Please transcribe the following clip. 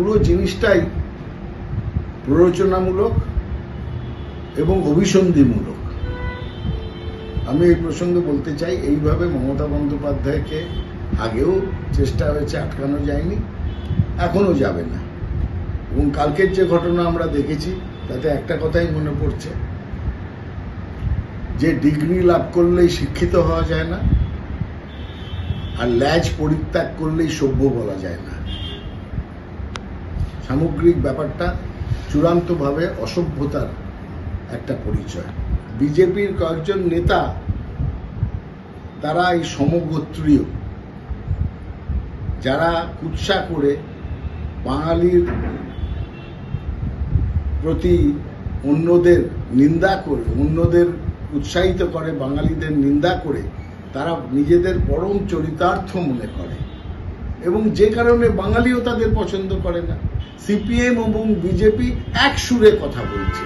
পুরো জিনিসটাই প্ররোচনামূলক এবং অভিসন্ধিমূলক। আমি এই প্রসঙ্গে বলতে চাই, এইভাবে মমতা বন্দ্যোপাধ্যায়কে আগেও চেষ্টা হয়েছে, আটকানো যায়নি, এখনো যাবে না। এবং কালকের যে ঘটনা আমরা দেখেছি তাতে একটা কথাই মনে পড়ছে, যে ডিগ্রি লাভ করলেই শিক্ষিত হওয়া যায় না, আর ল্যাজ পরিত্যাগ করলেই সভ্য বলা যায় না। সামগ্রিক ব্যাপারটা চূড়ান্তভাবে অসভ্যতার একটা পরিচয়। বিজেপির কয়েকজন নেতা তারা এই সমগোত্রীয়, যারা কুৎসা করে বাঙালির প্রতি অন্যদের নিন্দা করে, অন্যদের উৎসাহিত করে, বাঙালিদের নিন্দা করে তারা নিজেদের পরম চরিতার্থ মনে করে, এবং যে কারণে বাঙালিও তাদের পছন্দ করে না। সিপিএম এবং বিজেপি এক সুরে কথা বলছে।